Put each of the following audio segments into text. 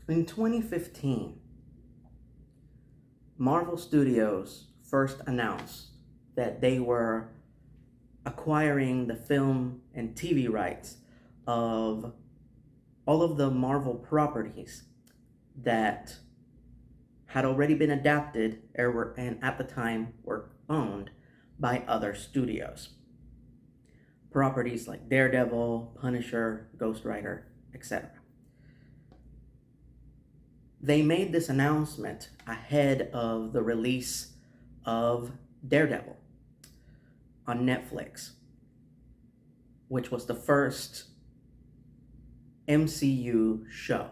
In 2015, Marvel Studios first announced that they were acquiring the film and TV rights of all of the Marvel properties that had already been adapted and at the time were owned by other studios. Properties like Daredevil, Punisher, Ghost Rider, etc. They made this announcement ahead of the release of Daredevil on Netflix, which was the first MCU show.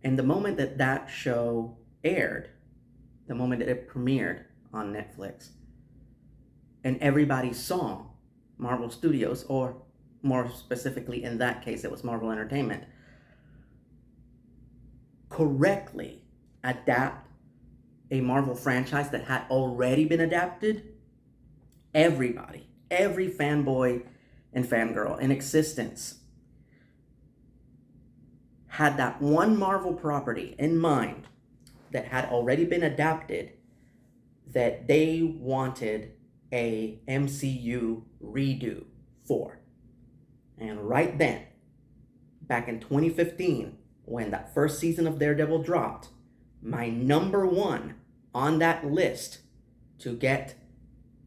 And the moment that that show aired, the moment that it premiered on Netflix, and everybody saw Marvel Studios, or more specifically in that case, it was Marvel Entertainment, correctly adapt a Marvel franchise that had already been adapted, everybody, every fanboy and fangirl in existence had that one Marvel property in mind that had already been adapted that they wanted a MCU redo for. And right then, back in 2015, when that first season of Daredevil dropped, my number one on that list to get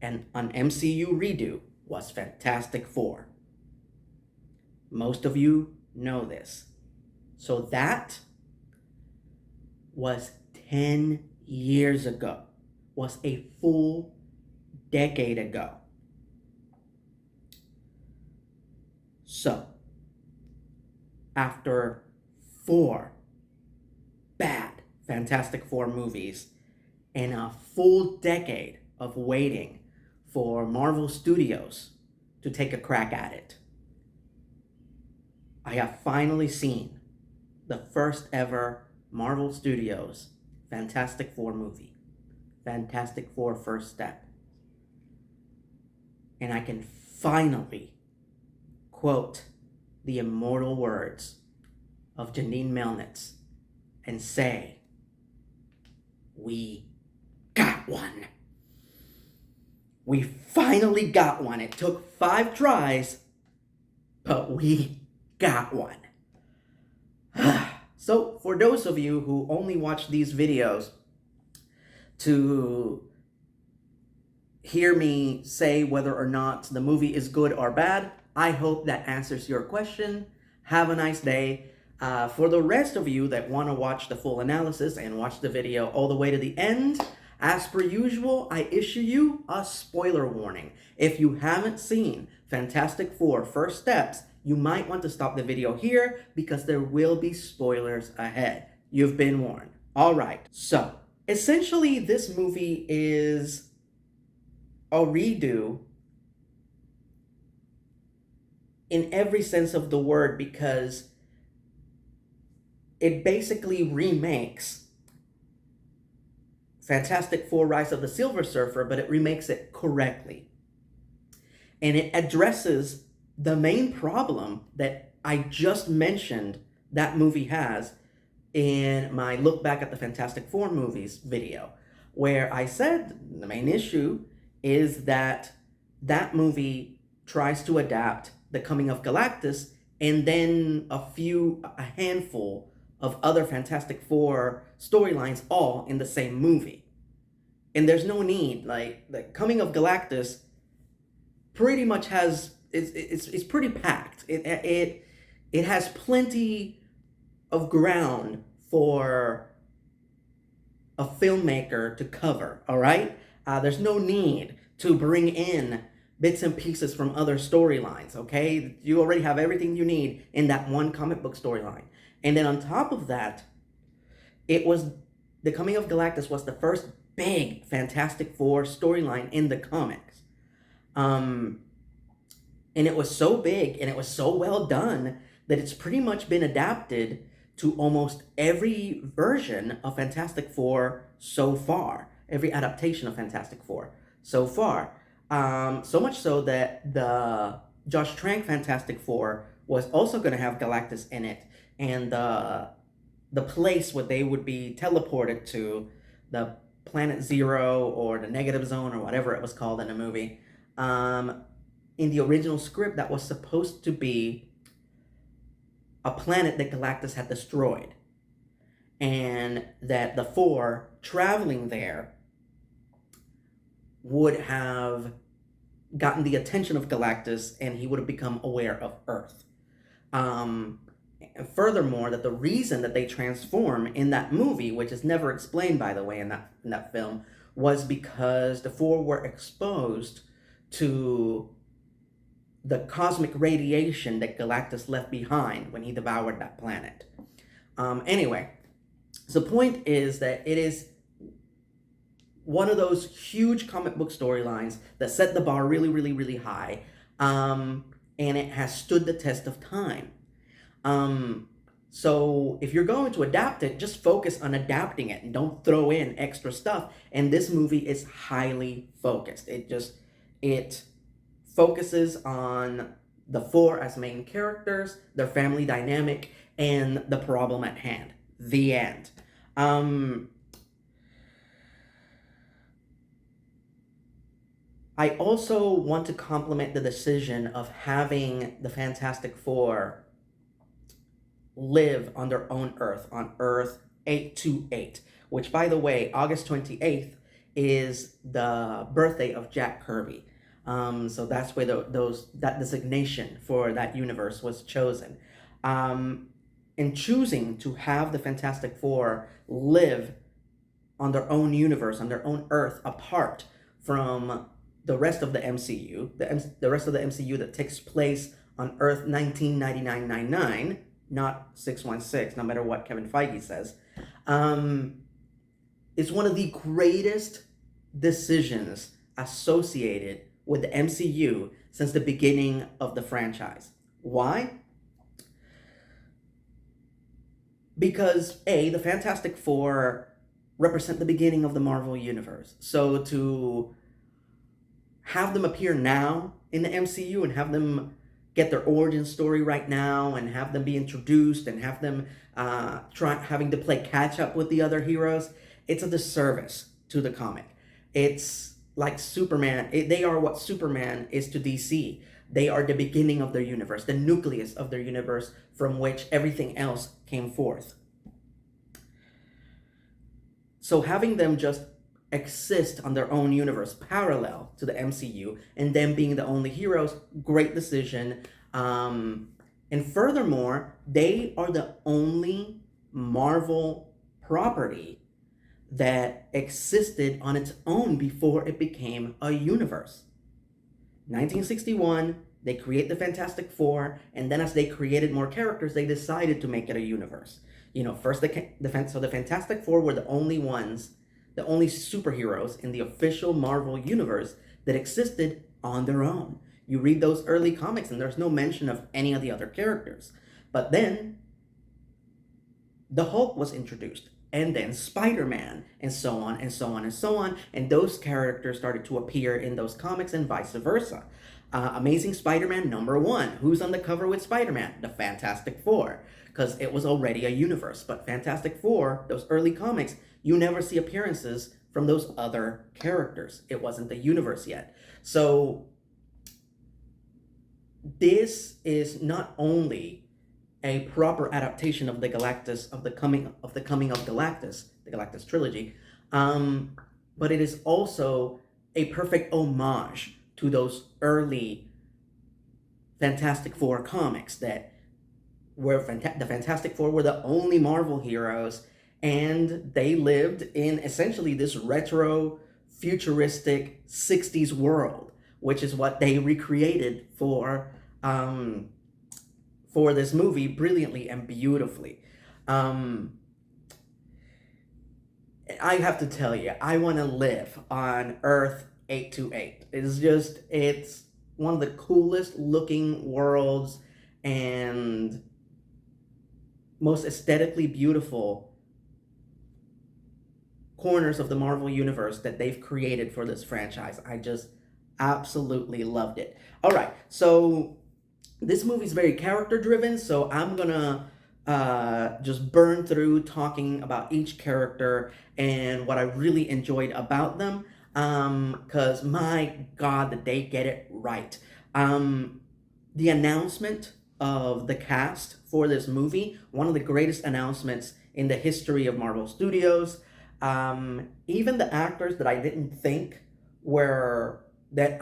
an MCU redo was Fantastic Four. Most of you know this. So that was 10 years ago, was a full decade ago. So, after 4 bad Fantastic Four movies and a full decade of waiting for Marvel Studios to take a crack at it, I have finally seen the first ever Marvel Studios Fantastic Four movie, Fantastic Four First Step. And I can finally quote the immortal words of Janine Melnitz and say, we got one. We finally got one. It took 5 tries, but we got one. So for those of you who only watch these videos to hear me say whether or not the movie is good or bad, I hope that answers your question. Have a nice day. For the rest of you that want to watch the full analysis and watch the video all the way to the end, as per usual, I issue you a spoiler warning. If you haven't seen Fantastic Four First Steps, you might want to stop the video here because there will be spoilers ahead. You've been warned. All right, so essentially this movie is a redo in every sense of the word, because it basically remakes Fantastic Four Rise of the Silver Surfer, but it remakes it correctly. And it addresses the main problem that I just mentioned that movie has in my look back at the Fantastic Four movies video, where I said the main issue is that that movie tries to adapt the coming of Galactus and then a handful of other Fantastic Four storylines all in the same movie. And there's no need, like, the coming of Galactus pretty much has, it's pretty packed. It has plenty of ground for a filmmaker to cover, all right? There's no need to bring in bits and pieces from other storylines, okay? You already have everything you need in that one comic book storyline. And then on top of that, the coming of Galactus was the first big Fantastic Four storyline in the comics. And it was so big and it was so well done that it's pretty much been adapted to almost every version of Fantastic Four so far. Every adaptation of Fantastic Four so far. So much so that the Josh Trank Fantastic Four was also going to have Galactus in it, and the place where they would be teleported to, the Planet Zero or the Negative Zone or whatever it was called in the movie. In the original script, that was supposed to be a planet that Galactus had destroyed, and that the four traveling there would have gotten the attention of Galactus, and he would have become aware of Earth. And furthermore, that the reason that they transform in that movie, which is never explained, by the way, in that film, was because the four were exposed to the cosmic radiation that Galactus left behind when he devoured that planet. Anyway, so the point is that it is one of those huge comic book storylines that set the bar really, really, really high, and it has stood the test of time. So if you're going to adapt it, just focus on adapting it and don't throw in extra stuff. And this movie is highly focused. It focuses on the four as main characters, their family dynamic, and the problem at hand. The end. I also want to compliment the decision of having the Fantastic Four live on their own Earth, on Earth 828, which, by the way, August 28th is the birthday of Jack Kirby. So that's where that designation for that universe was chosen. In choosing to have the Fantastic Four live on their own universe, on their own Earth, apart from the rest of the MCU, the rest of the MCU that takes place on Earth 1999, not 616, no matter what Kevin Feige says, is one of the greatest decisions associated with the MCU since the beginning of the franchise. Why? Because A, the Fantastic Four represent the beginning of the Marvel Universe. So to have them appear now in the MCU and have them get their origin story right now and have them be introduced and have them having to play catch up with the other heroes, it's a disservice to the comic. It's like Superman. They are what Superman is to DC. They are the beginning of their universe, the nucleus of their universe from which everything else came forth. So having them just exist on their own universe parallel to the MCU and them being the only heroes, great decision. And furthermore, they are the only Marvel property that existed on its own before it became a universe. 1961, they create the Fantastic Four, and then as they created more characters, they decided to make it a universe. First so the Fantastic Four were the only superheroes in the official Marvel universe that existed on their own. You read those early comics and there's no mention of any of the other characters. But then the Hulk was introduced, and then Spider-Man, and so on and so on and so on, and those characters started to appear in those comics and vice versa. Amazing Spider-Man #1. Who's on the cover with Spider-Man? The Fantastic Four, because it was already a universe. But Fantastic Four, those early comics, you never see appearances from those other characters. It wasn't the universe yet. So this is not only a proper adaptation of the Galactus, of the coming of Galactus, the Galactus trilogy, but it is also a perfect homage to those early Fantastic Four comics that where the Fantastic Four were the only Marvel heroes, and they lived in essentially this retro, futuristic 60s world, which is what they recreated for this movie brilliantly and beautifully. I have to tell you, I want to live on Earth 828. It's one of the coolest looking worlds and most aesthetically beautiful corners of the Marvel Universe that they've created for this franchise. I just absolutely loved it. All right, so This movie's very character driven, so I'm gonna just burn through talking about each character and what I really enjoyed about them. Because my God, did they get it right. Um, the announcement of the cast for this movie, one of the greatest announcements in the history of Marvel Studios. Even the actors that I didn't think were that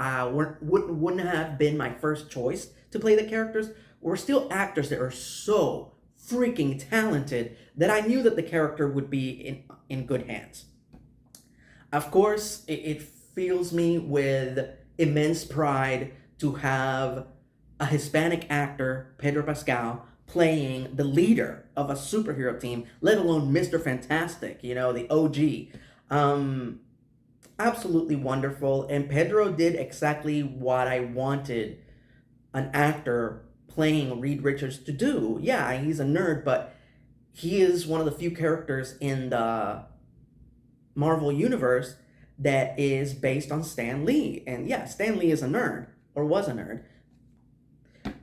wouldn't have been my first choice to play the characters were still actors that are so freaking talented that I knew that the character would be in good hands. Of course, it fills me with immense pride to have a Hispanic actor, Pedro Pascal, playing the leader of a superhero team, let alone Mr. Fantastic, the OG. Um, Absolutely wonderful. And Pedro did exactly what I wanted an actor playing Reed Richards to do. Yeah, he's a nerd, but he is one of the few characters in the Marvel Universe that is based on Stan Lee. And yeah, Stan Lee is a nerd, or was a nerd.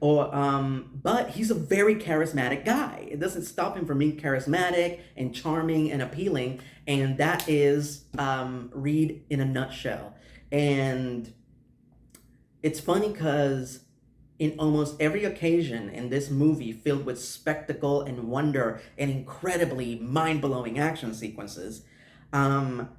But he's a very charismatic guy. It doesn't stop him from being charismatic and charming and appealing, and that is Reed in a nutshell. And it's funny because in almost every occasion in this movie filled with spectacle and wonder and incredibly mind-blowing action sequences, um,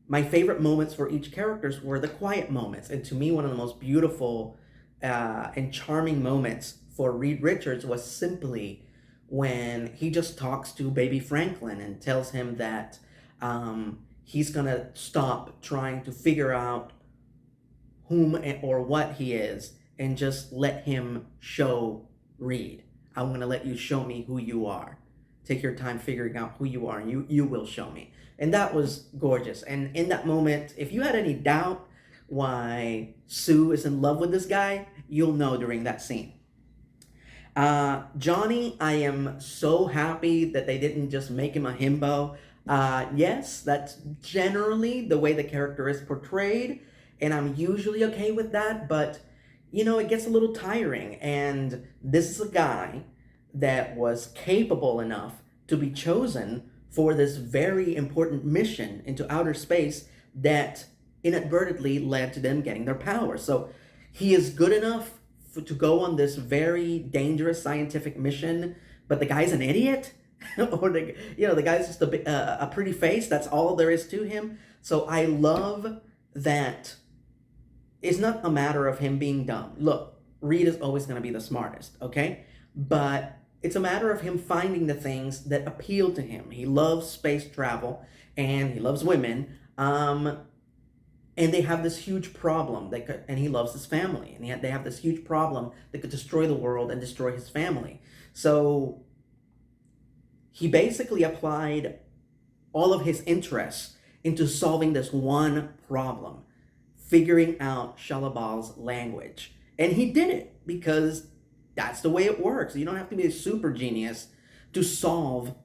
my favorite moments for each characters were the quiet moments. And to me, one of the most beautiful and charming moments for Reed Richards was simply when he just talks to baby Franklin and tells him that he's gonna stop trying to figure out whom or what he is and just let him show Reed. I'm going to let you show me who you are. Take your time figuring out who you are, and you will show me. And that was gorgeous. And in that moment, if you had any doubt why Sue is in love with this guy, you'll know during that scene. Johnny, I am so happy that they didn't just make him a himbo. Yes, that's generally the way the character is portrayed, and I'm usually okay with that, but it gets a little tiring. And this is a guy that was capable enough to be chosen for this very important mission into outer space that inadvertently led to them getting their power. So he is good enough to go on this very dangerous scientific mission, but the guy's an idiot. Or the guy's just a pretty face. That's all there is to him. So I love that it's not a matter of him being dumb. Look, Reed is always going to be the smartest, okay? But it's a matter of him finding the things that appeal to him. He loves space travel and he loves women. And they have this huge problem and he loves his family. And they have this huge problem that could destroy the world and destroy his family. So he basically applied all of his interests into solving this one problem, figuring out Shalabal's language. And he did it because that's the way it works. You don't have to be a super genius to solve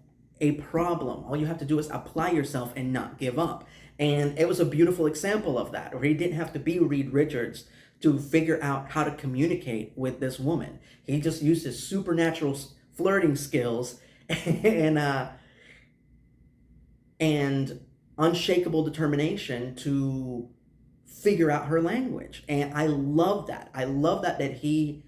a problem. All you have to do is apply yourself and not give up. And it was a beautiful example of that, where he didn't have to be Reed Richards to figure out how to communicate with this woman. He just used his supernatural flirting skills and unshakable determination to figure out her language. And I love that. I love that he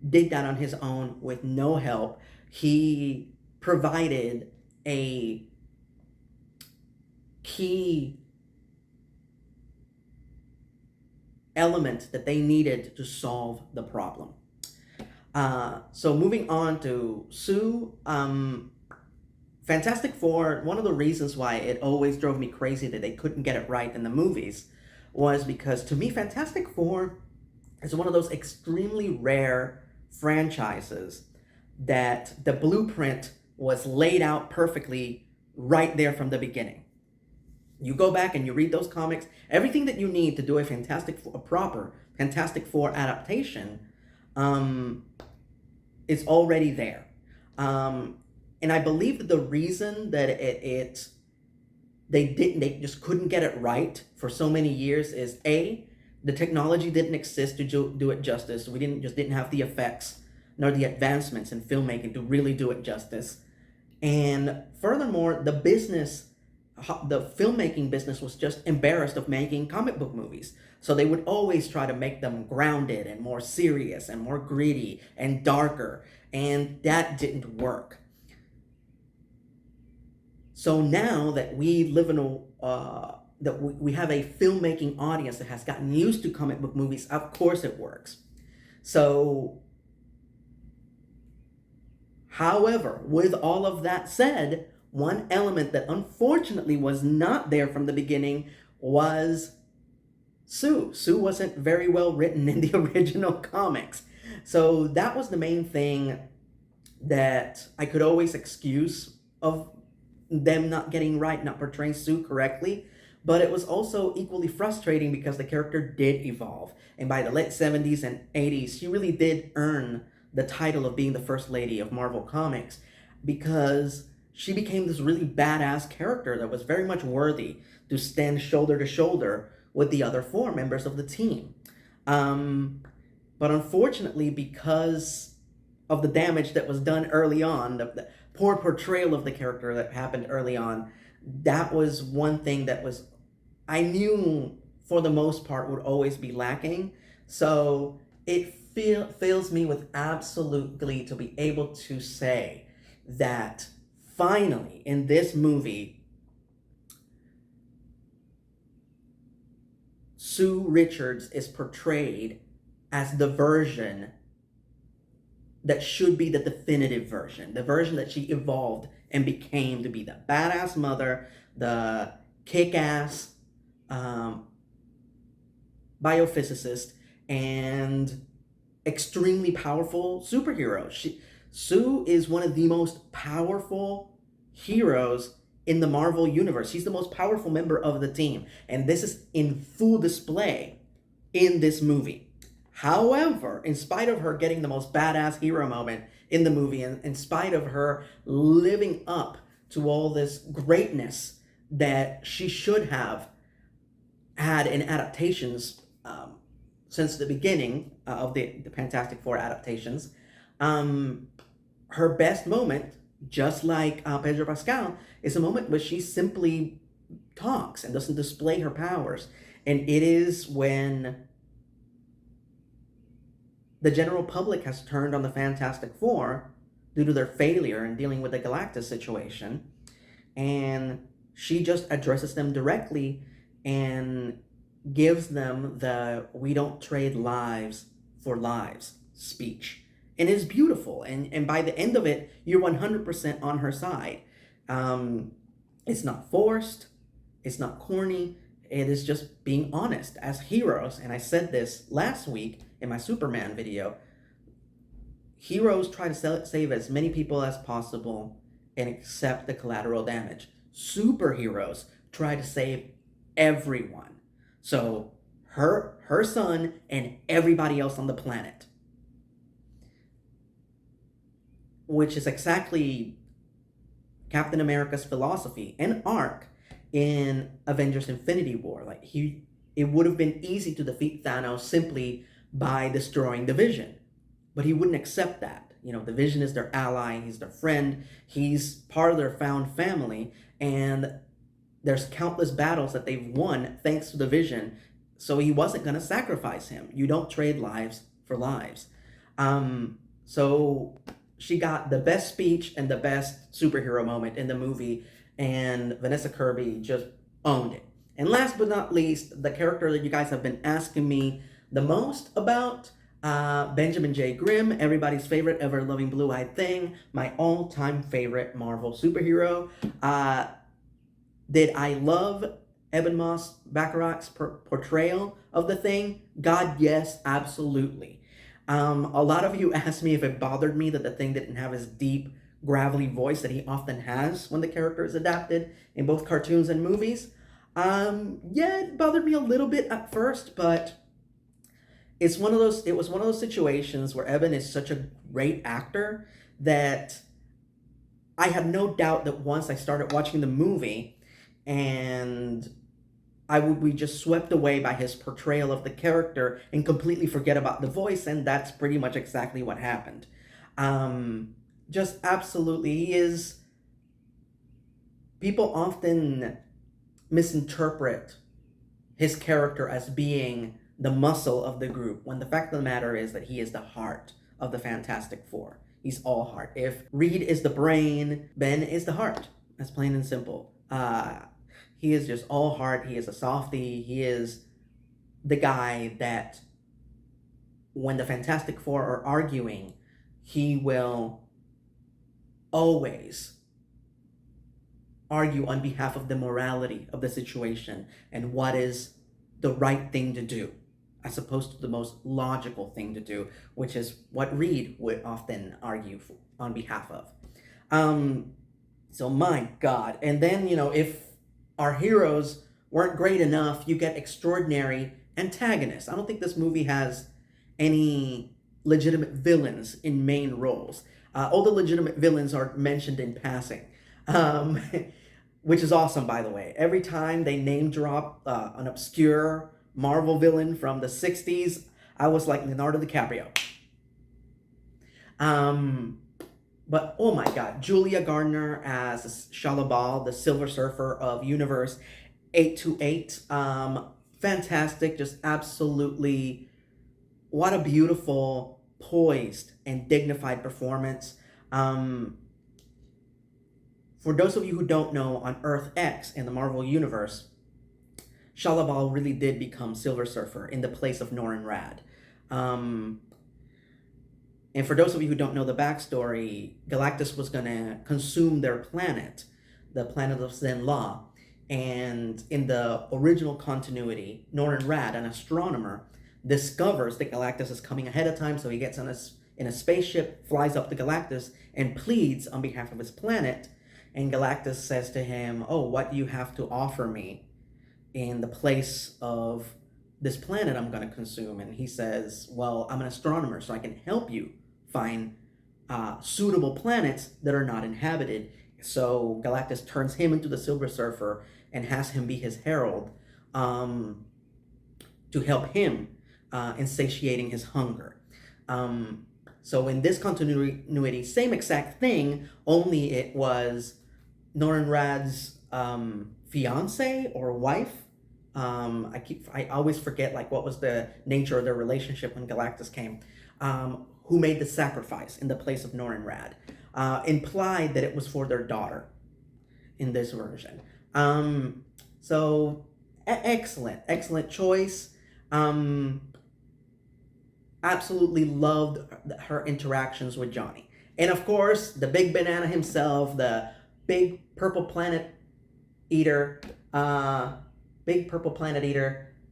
did that on his own with no help. He provided a key element that they needed to solve the problem. So moving on to Sue, Fantastic Four, one of the reasons why it always drove me crazy that they couldn't get it right in the movies was because, to me, Fantastic Four is one of those extremely rare franchises that the blueprint was laid out perfectly right there from the beginning. You go back and you read those comics, everything that you need to do a proper Fantastic Four adaptation is already there. And I believe that the reason that they just couldn't get it right for so many years is the technology didn't exist to do it justice. We didn't have the effects nor the advancements in filmmaking to really do it justice. And furthermore, the filmmaking business was just embarrassed of making comic book movies. So they would always try to make them grounded and more serious and more gritty and darker. And that didn't work. So now that we live in that we have a filmmaking audience that has gotten used to comic book movies, of course it works. So, however, with all of that said, one element that unfortunately was not there from the beginning was Sue. Sue wasn't very well written in the original comics. So that was the main thing that I could always excuse of them not getting right, not portraying Sue correctly. But it was also equally frustrating because the character did evolve. And by the late 70s and 80s, she really did earn the title of being the First Lady of Marvel Comics, because she became this really badass character that was very much worthy to stand shoulder to shoulder with the other four members of the team. But unfortunately, because of the damage that was done early on, the poor portrayal of the character that happened early on, that was one thing that I knew for the most part would always be lacking. So it fills me with absolute glee to be able to say that finally in this movie, Sue Richards is portrayed as the version that should be the definitive version, the version that she evolved and became to be the badass mother, the kick-ass biophysicist, and extremely powerful superhero. Sue is one of the most powerful heroes in the Marvel universe. She's the most powerful member of the team, and this is in full display in this movie. However, in spite of her getting the most badass hero moment in the movie, and in spite of her living up to all this greatness that she should have had in adaptations since the beginning of the Fantastic Four adaptations, her best moment, just like Pedro Pascal, is a moment where she simply talks and doesn't display her powers. And it is when the general public has turned on the Fantastic Four due to their failure in dealing with the Galactus situation. And she just addresses them directly and gives them the "we don't trade lives for lives" speech. And it's beautiful. And by the end of it, you're 100% on her side. It's not forced. It's not corny. It is just being honest as heroes. And I said this last week in my Superman video. Heroes try to save as many people as possible and accept the collateral damage. Superheroes try to save everyone. So her son and everybody else on the planet. Which is exactly Captain America's philosophy and arc in Avengers Infinity War. It would have been easy to defeat Thanos simply by destroying the Vision. But he wouldn't accept that. The Vision is their ally, he's their friend, he's part of their found family, and there's countless battles that they've won thanks to the Vision, so he wasn't going to sacrifice him. You don't trade lives for lives. So she got the best speech and the best superhero moment in the movie, and Vanessa Kirby just owned it. And last but not least, the character that you guys have been asking me the most about, Benjamin J. Grimm, everybody's favorite ever-loving blue-eyed thing, my all-time favorite Marvel superhero. Did I love Ebon Moss-Bachrach's portrayal of the Thing? God, yes, absolutely. A lot of you asked me if it bothered me that the Thing didn't have his deep, gravelly voice that he often has when the character is adapted in both cartoons and movies. Yeah, it bothered me a little bit at first, but it was one of those situations where Ebon is such a great actor that I had no doubt that once I started watching the movie and I would be just swept away by his portrayal of the character and completely forget about the voice, and that's pretty much exactly what happened. Just absolutely, he is. People often misinterpret his character as being the muscle of the group, when the fact of the matter is that he is the heart of the Fantastic Four. He's all heart. If Reed is the brain, Ben is the heart. That's plain and simple. He is just all heart. He is a softie. He is the guy that, when the Fantastic Four are arguing, he will always argue on behalf of the morality of the situation and what is the right thing to do, as opposed to the most logical thing to do, which is what Reed would often argue on behalf of. So my God. And then, if our heroes weren't great enough, you get extraordinary antagonists. I don't think this movie has any legitimate villains in main roles. All the legitimate villains are mentioned in passing. Which is awesome, by the way. Every time they name drop an obscure Marvel villain from the 60s, I was like Leonardo DiCaprio. But oh my God, Julia Gardner as H.E.R.B.I.E, the Silver Surfer of Universe 828. Fantastic, just absolutely, what a beautiful, poised, and dignified performance. For those of you who don't know, on Earth X in the Marvel Universe, H.E.R.B.I.E really did become Silver Surfer in the place of Norrin Radd. And for those of you who don't know the backstory, Galactus was going to consume their planet, the planet of Zenn-La. And in the original continuity, Norrin Radd, an astronomer, discovers that Galactus is coming ahead of time, so he gets in a spaceship, flies up to Galactus, and pleads on behalf of his planet. And Galactus says to him, "Oh, what do you have to offer me in the place of this planet I'm going to consume?" And he says, "Well, I'm an astronomer, so I can help you find suitable planets that are not inhabited." So Galactus turns him into the Silver Surfer and has him be his herald to help him in satiating his hunger. So in this continuity, same exact thing, only it was Norrin Radd's fiance or wife. I always forget what was the nature of their relationship when Galactus came. Who made the sacrifice in the place of Norrin Radd. Implied that it was for their daughter in this version. So excellent choice. Absolutely loved her interactions with Johnny. And of course, the big banana himself, the big purple planet eater,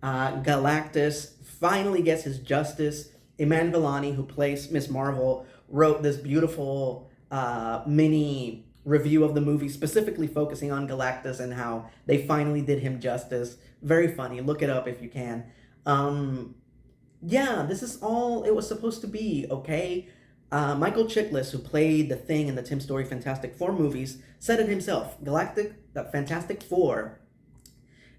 Galactus, finally gets his justice. Iman Vellani, who plays Miss Marvel, wrote this beautiful mini review of the movie, specifically focusing on Galactus and how they finally did him justice. Very funny. Look it up if you can. Yeah, this is all it was supposed to be, okay? Michael Chiklis, who played the Thing in the Tim Story Fantastic Four movies, said it himself. The Fantastic Four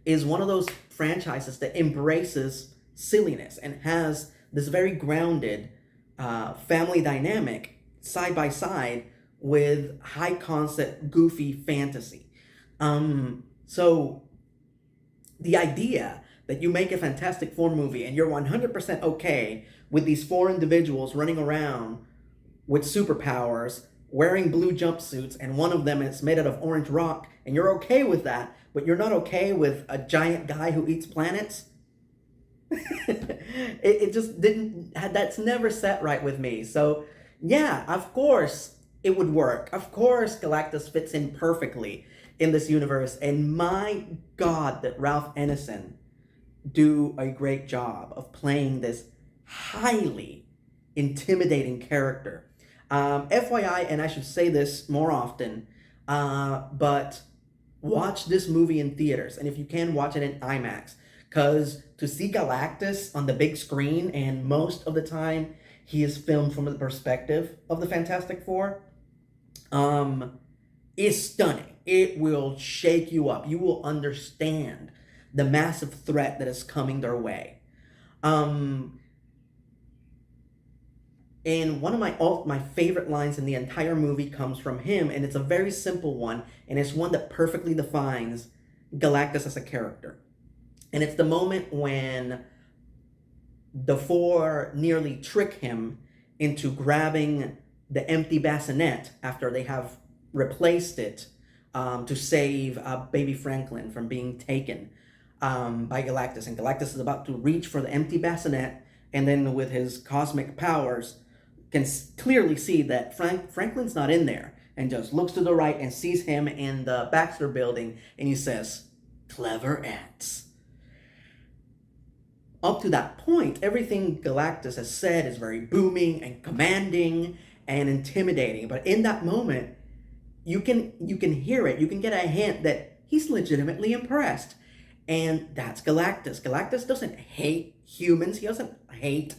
is one of those franchises that embraces silliness and has this very grounded family dynamic side by side with high concept, goofy fantasy. So the idea that you make a Fantastic Four movie and you're 100% okay with these four individuals running around with superpowers, wearing blue jumpsuits, and one of them is made out of orange rock, and you're okay with that, but you're not okay with a giant guy who eats planets? it just didn't, that's never set right with me. So yeah, of course it would work. Of course Galactus fits in perfectly in this universe, and my God, that Ralph Ineson do a great job of playing this highly intimidating character. FYI, and I should say this more often, but watch this movie in theaters, and if you can, watch it in IMAX, because to see Galactus on the big screen, and most of the time he is filmed from the perspective of the Fantastic Four, is stunning. It will shake you up. You will understand the massive threat that is coming their way. And one of my favorite lines in the entire movie comes from him, and it's a very simple one, and it's one that perfectly defines Galactus as a character. And it's the moment when the four nearly trick him into grabbing the empty bassinet after they have replaced it to save baby Franklin from being taken by Galactus. And Galactus is about to reach for the empty bassinet, and then with his cosmic powers, can clearly see that Franklin's not in there, and just looks to the right and sees him in the Baxter building, and he says, "Clever ants." Up to that point, everything Galactus has said is very booming and commanding and intimidating. But in that moment, you can hear it. You can get a hint that he's legitimately impressed. And that's Galactus. Galactus doesn't hate humans. He doesn't hate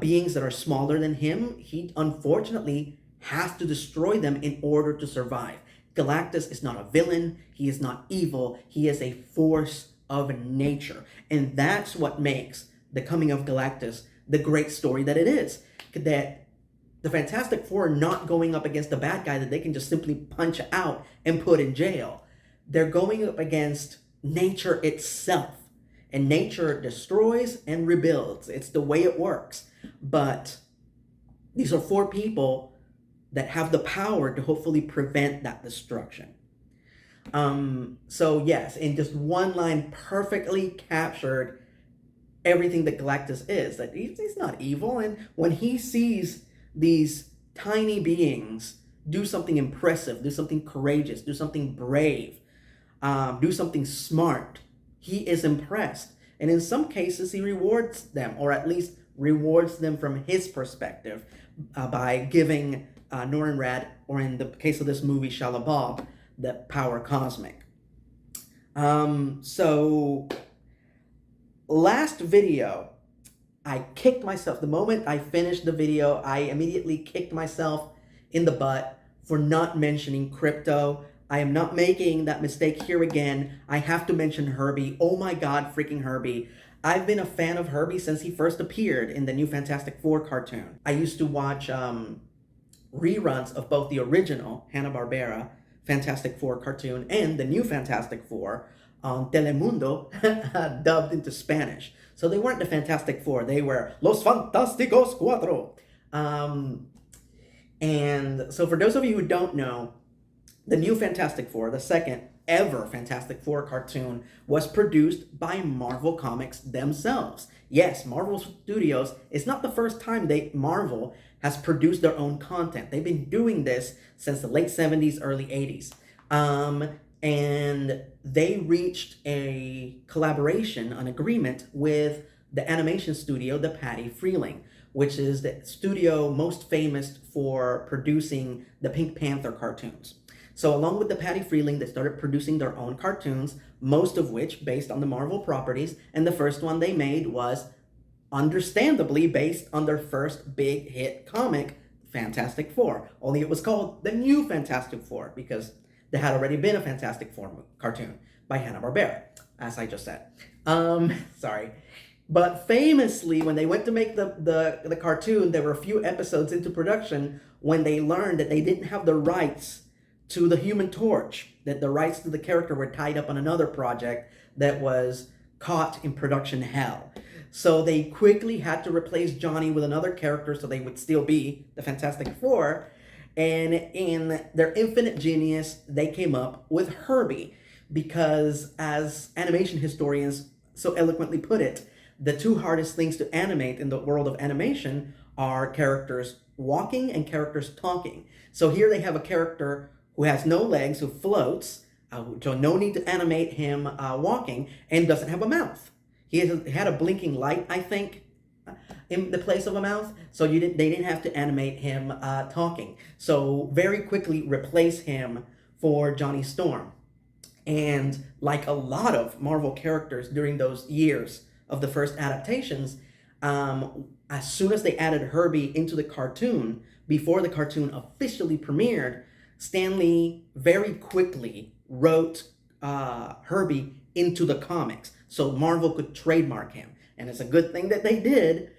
beings that are smaller than him. He unfortunately has to destroy them in order to survive. Galactus is not a villain. He is not evil. He is a force of nature. And that's what makes the coming of Galactus the great story that it is. That the Fantastic Four are not going up against a bad guy that they can just simply punch out and put in jail. They're going up against nature itself. And nature destroys and rebuilds. It's the way it works. But these are four people that have the power to hopefully prevent that destruction. So yes, in just one line, perfectly captured everything that Galactus is. That he's not evil, and when he sees these tiny beings do something impressive, do something courageous, do something brave, do something smart, he is impressed. And in some cases, he rewards them, or at least rewards them from his perspective, by giving Norrinrad, or in the case of this movie, Shalabob, the power cosmic. So last video, I kicked myself. The moment I finished the video, I immediately kicked myself in the butt for not mentioning Crypto. I am not making that mistake here again. I have to mention H.E.R.B.I. Oh my God, freaking H.E.R.B.I. I've been a fan of H.E.R.B.I. since he first appeared in the new Fantastic Four cartoon. I used to watch reruns of both the original Hanna-Barbera Fantastic Four cartoon and the new Fantastic Four on Telemundo, dubbed into Spanish. So they weren't the Fantastic Four, they were Los Fantásticos Cuatro. And so for those of you who don't know, the new Fantastic Four, the second ever Fantastic Four cartoon, was produced by Marvel Comics themselves. Yes, Marvel Studios, it's not the first time Marvel has produced their own content. They've been doing this since the late 70s, early 80s. And they reached a collaboration, an agreement with the animation studio, the Patty Freeling, which is the studio most famous for producing the Pink Panther cartoons. So along with the Patty Freeling, they started producing their own cartoons, most of which based on the Marvel properties. And the first one they made was understandably based on their first big hit comic, Fantastic Four. Only it was called the New Fantastic Four because there had already been a Fantastic Four cartoon by Hanna-Barbera, as I just said. Sorry. But famously, when they went to make the cartoon, there were a few episodes into production when they learned that they didn't have the rights to the Human Torch, that the rights to the character were tied up on another project that was caught in production hell. So they quickly had to replace Johnny with another character so they would still be the Fantastic Four. And in their infinite genius, they came up with H.E.R.B.I. because, as animation historians so eloquently put it, the two hardest things to animate in the world of animation are characters walking and characters talking. So here they have a character who has no legs, who floats, so no need to animate him walking, and doesn't have a mouth. He had a blinking light, I think, in the place of a mouth, so they didn't have to animate him talking. So very quickly replace him for Johnny Storm. And like a lot of Marvel characters during those years of the first adaptations, as soon as they added H.E.R.B.I. into the cartoon, before the cartoon officially premiered, Stan Lee very quickly wrote H.E.R.B.I. into the comics so Marvel could trademark him. And it's a good thing that they did.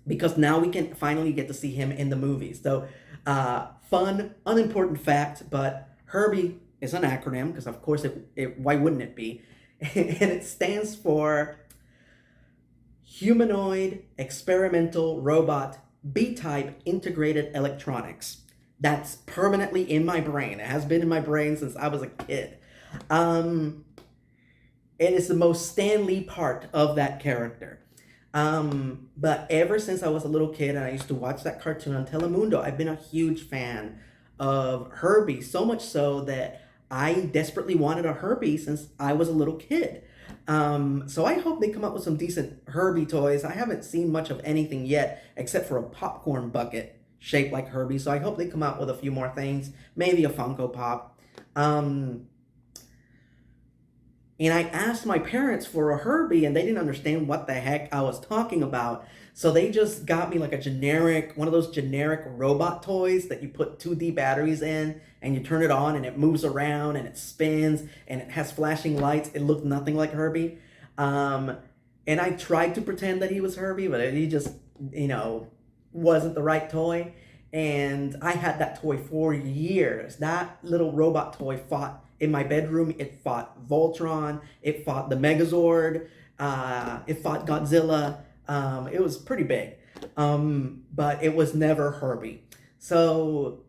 because now we can finally get to see him in the movies. So, fun, unimportant fact, but Herbie is an acronym because, of course, why wouldn't it be? And it stands for Humanoid Experimental Robot B-Type Integrated Electronics. That's permanently in my brain. It has been in my brain since I was a kid. It is the most Stan Lee part of that character. But ever since I was a little kid and I used to watch that cartoon on Telemundo, I've been a huge fan of Herbie, so much so that I desperately wanted a Herbie since I was a little kid. So I hope they come up with some decent Herbie toys. I haven't seen much of anything yet except for a popcorn bucket shaped like Herbie. So I hope they come out with a few more things, maybe a Funko Pop. And I asked my parents for a Herbie, and they didn't understand what the heck I was talking about. So they just got me like one of those generic robot toys that you put 2D batteries in, and you turn it on, and it moves around, and it spins, and it has flashing lights. It looked nothing like Herbie. And I tried to pretend that he was Herbie, but he just, wasn't the right toy. And I had that toy for years. That little robot toy fought in my bedroom. It fought Voltron. It fought the Megazord. It fought Godzilla. It was pretty big. But it was never Herbie. So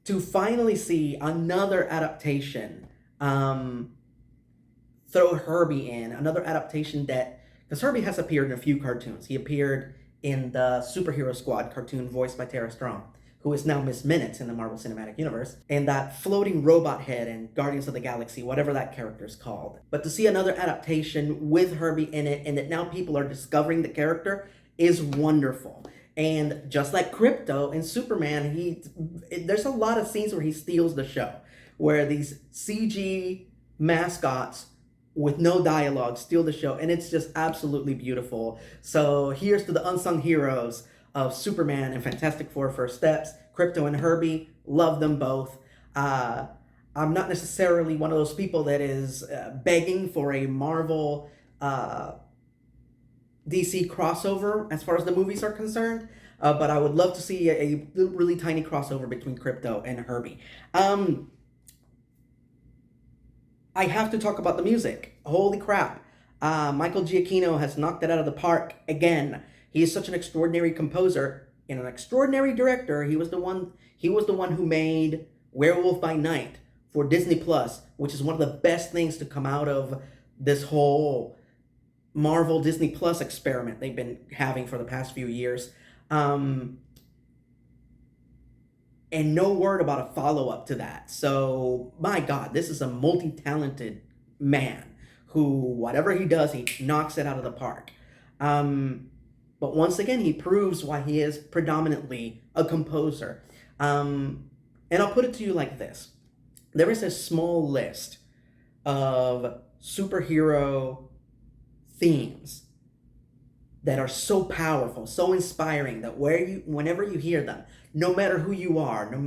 to finally see another adaptation, throw Herbie in, another adaptation because Herbie has appeared in a few cartoons. He appeared in the Superhero Squad cartoon voiced by Tara Strong, who is now Miss Minutes in the Marvel Cinematic Universe, and that floating robot head in Guardians of the Galaxy, whatever that character is called. But to see another adaptation with Herbie in it, and that now people are discovering the character, is wonderful. And just like Krypto in Superman, there's a lot of scenes where he steals the show, where these CG mascots with no dialogue steal the show, and it's just absolutely beautiful. So here's to the unsung heroes of Superman and Fantastic Four First Steps, Krypto and Herbie. Love them both. I'm not necessarily one of those people that is begging for a Marvel DC crossover as far as the movies are concerned, but I would love to see a really tiny crossover between Krypto and Herbie. I have to talk about the music. Holy crap. Michael Giacchino has knocked it out of the park again. He is such an extraordinary composer and an extraordinary director. He was the one who made Werewolf by Night for Disney Plus, which is one of the best things to come out of this whole Marvel Disney Plus experiment they've been having for the past few years. And no word about a follow-up to that. So, my God, this is a multi-talented man who, whatever he does, he knocks it out of the park. But once again, he proves why he is predominantly a composer. And I'll put it to you like this. There is a small list of superhero themes that are so powerful, so inspiring, that whenever you hear them, no matter who you are, no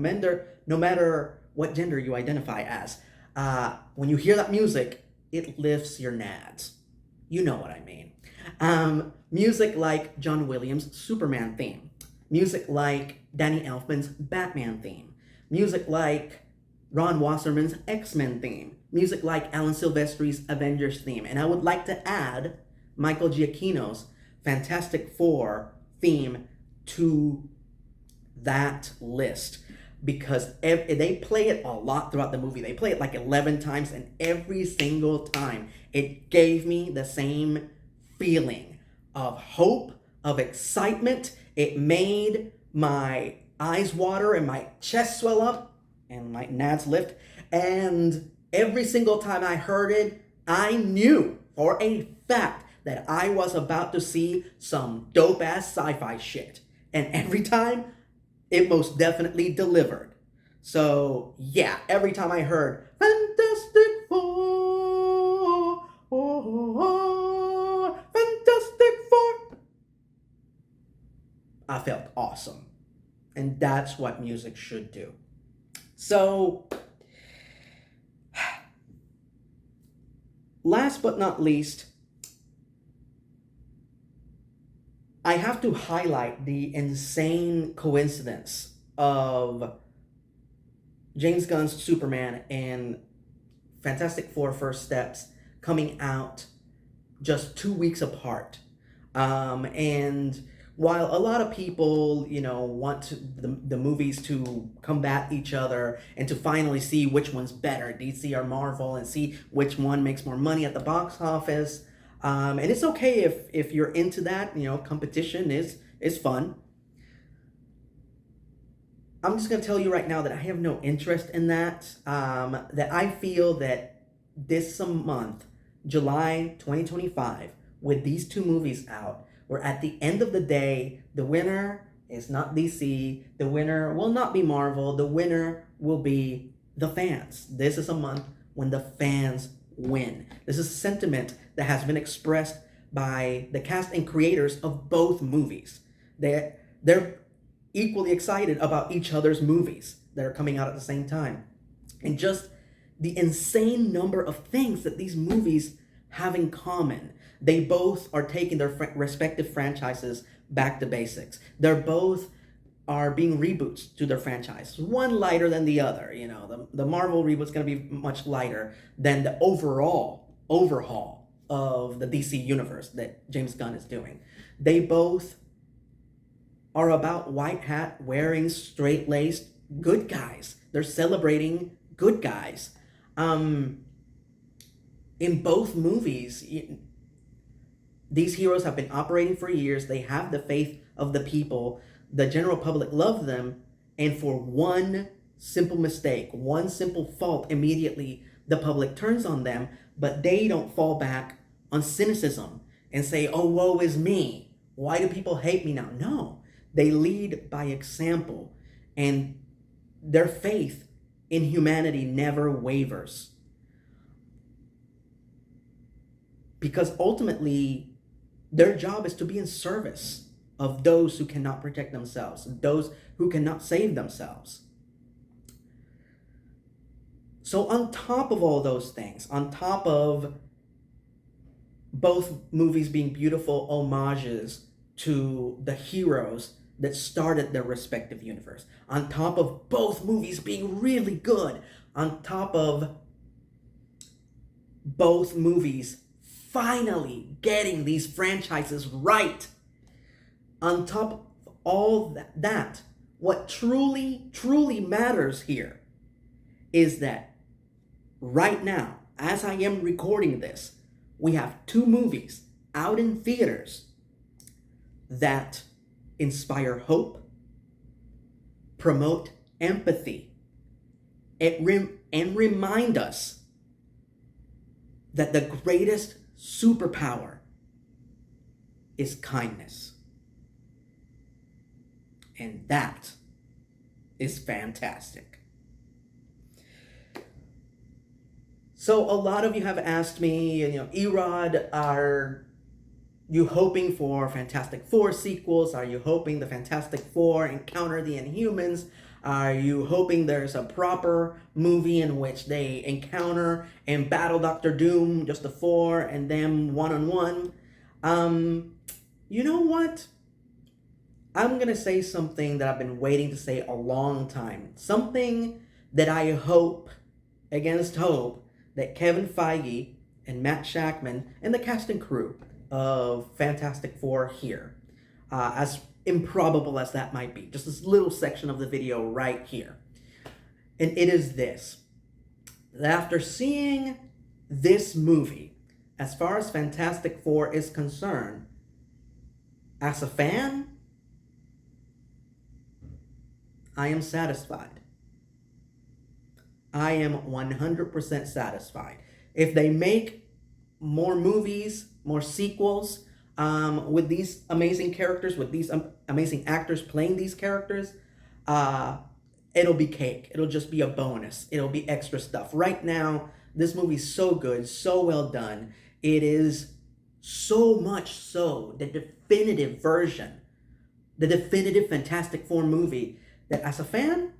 matter what gender you identify as, when you hear that music, it lifts your nads. You know what I mean. Music like John Williams' Superman theme. Music like Danny Elfman's Batman theme. Music like Ron Wasserman's X-Men theme. Music like Alan Silvestri's Avengers theme. And I would like to add Michael Giacchino's Fantastic Four theme to that list, because they play it a lot throughout the movie. They play it like 11 times, and every single time it gave me the same feeling of hope, of excitement. It made my eyes water and my chest swell up and my nads lift. And every single time I heard it, I knew for a fact that I was about to see some dope-ass sci-fi shit. And every time, it most definitely delivered. So, yeah, every time I heard Fantastic Four, Fantastic Four, I felt awesome. And that's what music should do. So, last but not least, I have to highlight the insane coincidence of James Gunn's Superman and Fantastic Four First Steps coming out just 2 weeks apart. And while a lot of people, want the movies to combat each other and to finally see which one's better, DC or Marvel, and see which one makes more money at the box office, and it's okay if you're into that. Competition is fun. I'm just gonna tell you right now that I have no interest in that. That I feel that this month, July 2025, with these two movies out, where at the end of the day, the winner is not DC, the winner will not be Marvel, the winner will be the fans. This is a month when the fans win. This is a sentiment that has been expressed by the cast and creators of both movies. They're equally excited about each other's movies that are coming out at the same time. And just the insane number of things that these movies have in common. They both are taking their respective franchises back to basics. They're both are being reboots to their franchise. One lighter than the other. The Marvel reboot's going to be much lighter than the overall overhaul of the DC universe that James Gunn is doing. They both are about white hat wearing, straight-laced good guys. They're celebrating good guys. In both movies, these heroes have been operating for years. They have the faith of the people. The general public love them. And for one simple mistake, one simple fault, immediately the public turns on them. But they don't fall back on cynicism and say, oh, woe is me. Why do people hate me now? No, they lead by example. And their faith in humanity never wavers. Because ultimately, their job is to be in service of those who cannot protect themselves, those who cannot save themselves. So on top of all those things, on top of both movies being beautiful homages to the heroes that started their respective universe, on top of both movies being really good, on top of both movies finally getting these franchises right, on top of all that, what truly matters here is that right now, as I am recording this, we have two movies out in theaters that inspire hope, promote empathy, and remind us that the greatest superpower is kindness. And that is fantastic. So a lot of you have asked me, E-Rod, are you hoping for Fantastic Four sequels? Are you hoping the Fantastic Four encounter the Inhumans? Are you hoping there's a proper movie in which they encounter and battle Doctor Doom, just the four, and them one-on-one? You know what? I'm going to say something that I've been waiting to say a long time. Something that I hope, against hope, that Kevin Feige and Matt Shakman and the cast and crew of Fantastic Four hear. As improbable as that might be. Just this little section of the video right here. And it is this. That after seeing this movie, as far as Fantastic Four is concerned, as a fan, I am satisfied. I am 100% satisfied. If they make more movies, more sequels, with these amazing characters, with these amazing actors playing these characters, it'll be cake. It'll just be a bonus. It'll be extra stuff. Right now, this movie's so good, so well done. It is so much so the definitive version, the definitive Fantastic Four movie, that as a fan,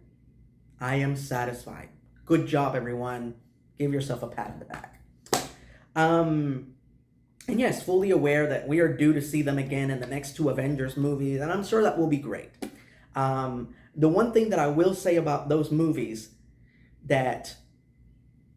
I am satisfied. Good job, everyone. Give yourself a pat on the back. And yes, fully aware that we are due to see them again in the next two Avengers movies, and I'm sure that will be great. The one thing that I will say about those movies, that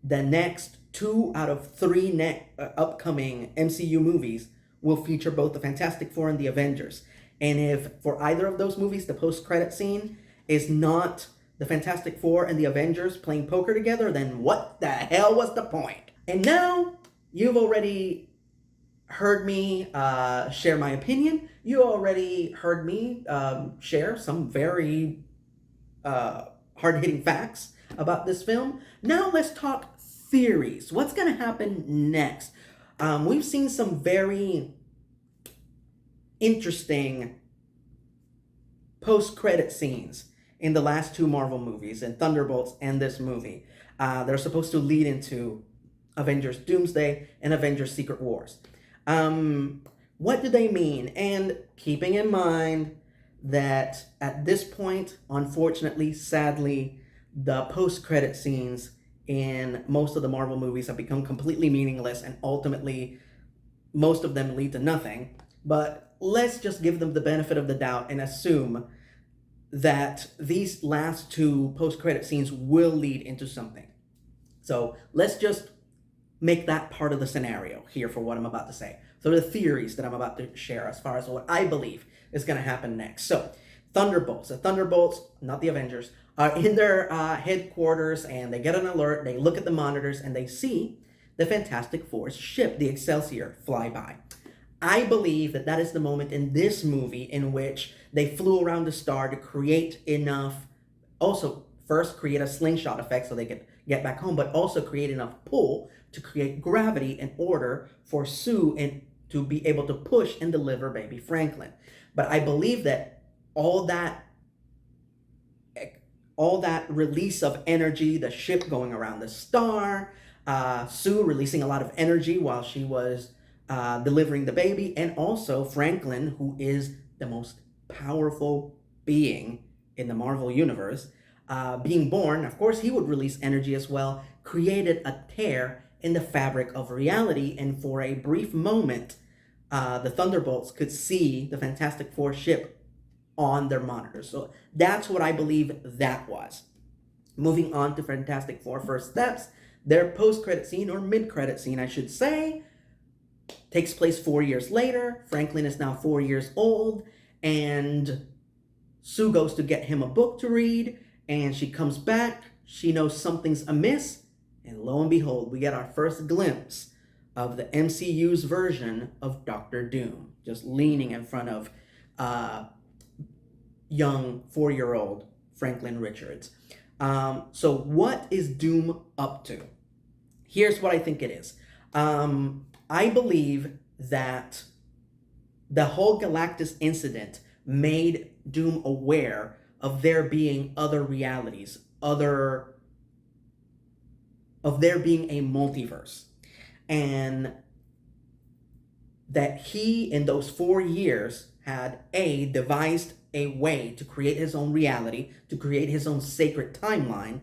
the next 2 out of 3 upcoming MCU movies will feature both the Fantastic Four and the Avengers. And if for either of those movies the post-credit scene is not the Fantastic Four and the Avengers playing poker together, then what the hell was the point? And now you've already heard me share my opinion. You already heard me share some very hard-hitting facts about this film. Now let's talk theories. What's going to happen next? We've seen some very interesting post-credit scenes in the last 2 Marvel movies, in Thunderbolts and this movie. They're supposed to lead into Avengers Doomsday and Avengers Secret Wars. What do they mean? And keeping in mind that at this point, unfortunately, sadly, the post-credit scenes in most of the Marvel movies have become completely meaningless, and ultimately most of them lead to nothing. But let's just give them the benefit of the doubt and assume that these last 2 post-credit scenes will lead into something. So let's just make that part of the scenario here for what I'm about to say. So the theories that I'm about to share as far as what I believe is going to happen next. So Thunderbolts, not the Avengers, are in their headquarters, and they get an alert. They look at the monitors and they see the Fantastic Four's ship, the Excelsior, fly by. I believe that that is the moment in this movie in which they flew around the star to create enough, also first create a slingshot effect so they could get back home, but also create enough pull to create gravity in order for Sue and to be able to push and deliver baby Franklin. But I believe that all that release of energy, the ship going around the star, Sue releasing a lot of energy while she was delivering the baby, and also Franklin, who is the most powerful being in the Marvel Universe, being born, of course, he would release energy as well, created a tear in the fabric of reality, and for a brief moment, the Thunderbolts could see the Fantastic Four ship on their monitors. So that's what I believe that was. Moving on to Fantastic Four First Steps, their post-credit scene, or mid-credit scene, I should say, takes place 4 years later. Franklin is now 4 years old, and Sue goes to get him a book to read, and she comes back. She knows something's amiss, and lo and behold, we get our first glimpse of the MCU's version of Doctor Doom, just leaning in front of young 4-year-old Franklin Richards. So what is Doom up to? Here's what I think it is. I believe that the whole Galactus incident made Doom aware of there being other realities, of there being a multiverse, and that he, in those 4 years, had devised a way to create his own reality, to create his own sacred timeline,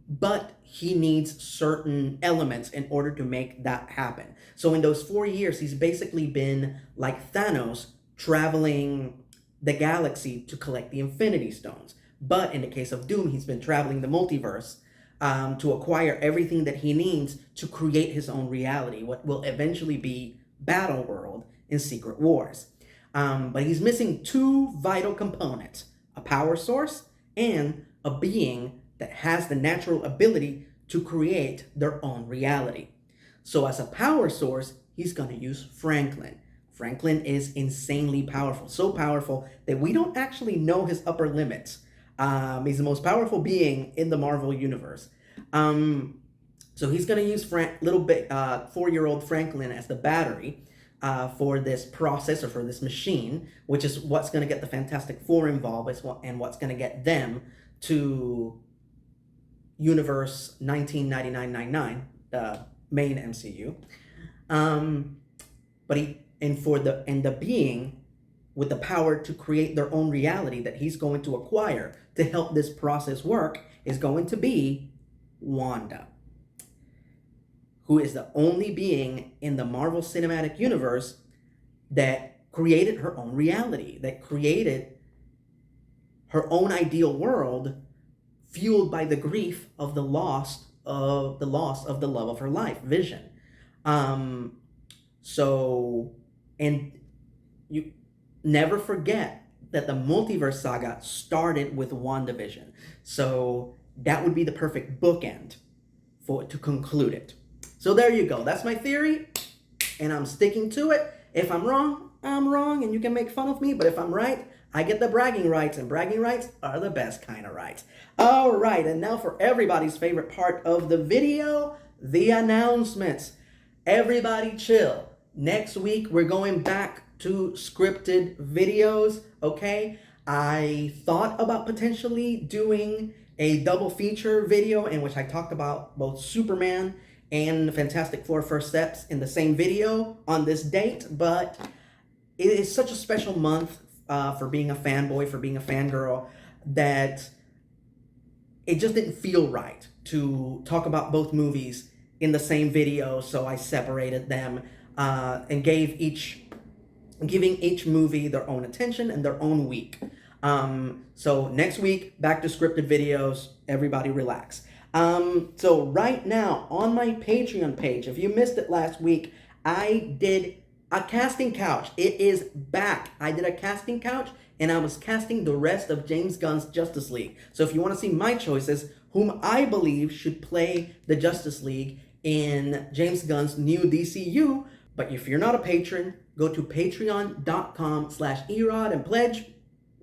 but he needs certain elements in order to make that happen. So in those 4 years, he's basically been like Thanos, traveling the galaxy to collect the Infinity Stones. But in the case of Doom, he's been traveling the multiverse to acquire everything that he needs to create his own reality, what will eventually be Battle World in Secret Wars. But he's missing 2 vital components: a power source and a being that has the natural ability to create their own reality. So as a power source, he's going to use Franklin. Franklin is insanely powerful, so powerful that we don't actually know his upper limits. He's the most powerful being in the Marvel Universe. So he's going to use 4-year-old Franklin as the battery for this process, or for this machine, which is what's going to get the Fantastic Four involved, and what's going to get them to Universe 1999-99, the main MCU. The being with the power to create their own reality that he's going to acquire to help this process work is going to be Wanda. who is the only being in the Marvel Cinematic Universe that created her own reality, that created her own ideal world, fueled by the grief of the loss of the love of her life, Vision. So, and you never forget that the multiverse saga started with WandaVision. So that would be the perfect bookend to conclude it. So there you go. That's my theory, and I'm sticking to it. If I'm wrong, I'm wrong, and you can make fun of me. But if I'm right, I get the bragging rights, and bragging rights are the best kind of rights. All right, and now for everybody's favorite part of the video, the announcements. Everybody chill. Next week, we're going back to scripted videos, okay? I thought about potentially doing a double feature video in which I talked about both Superman and Fantastic Four First Steps in the same video on this date, but it is such a special month for being a fanboy, for being a fangirl, that it just didn't feel right to talk about both movies in the same video, so I separated them and giving each movie their own attention and their own week. So next week, back to scripted videos. Everybody relax. So right now on my Patreon page, if you missed it last week, I did a casting couch. It is back. I did a casting couch, and I was casting the rest of James Gunn's Justice League. So if you want to see my choices, whom I believe should play the Justice League in James Gunn's new DCU, but if you're not a patron, go to patreon.com/E-Rant and pledge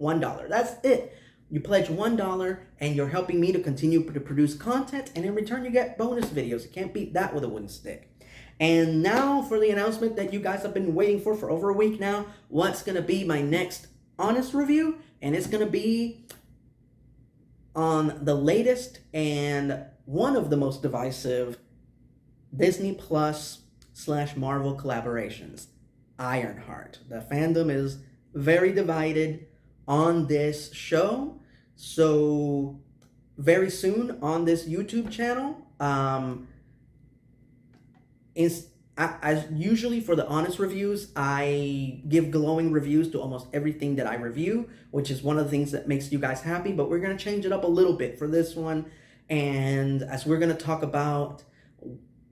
$1. That's it. You pledge $1 and you're helping me to continue to produce content, and in return you get bonus videos. You can't beat that with a wooden stick. And now for the announcement that you guys have been waiting for over a week now. What's going to be my next honest review? And it's going to be on the latest and one of the most divisive Disney Plus / Marvel collaborations, Ironheart. The fandom is very divided on this show. So very soon on this YouTube channel, as usually for the honest reviews, I give glowing reviews to almost everything that I review, which is one of the things that makes you guys happy, but we're going to change it up a little bit for this one. And as we're going to talk about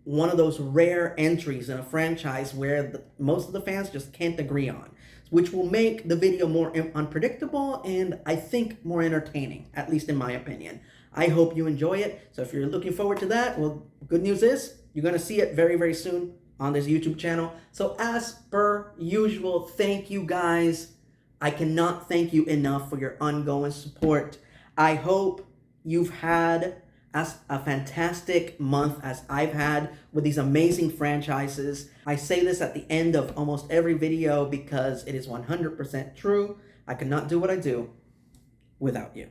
one of those rare entries in a franchise where most of the fans just can't agree on, which will make the video more unpredictable and I think more entertaining, at least in my opinion. I hope you enjoy it. So if you're looking forward to that, well, good news is you're going to see it very, very soon on this YouTube channel. So as per usual, thank you guys. I cannot thank you enough for your ongoing support. I hope you've had as a fantastic month as I've had with these amazing franchises. I say this at the end of almost every video because it is 100% true. I could not do what I do without you.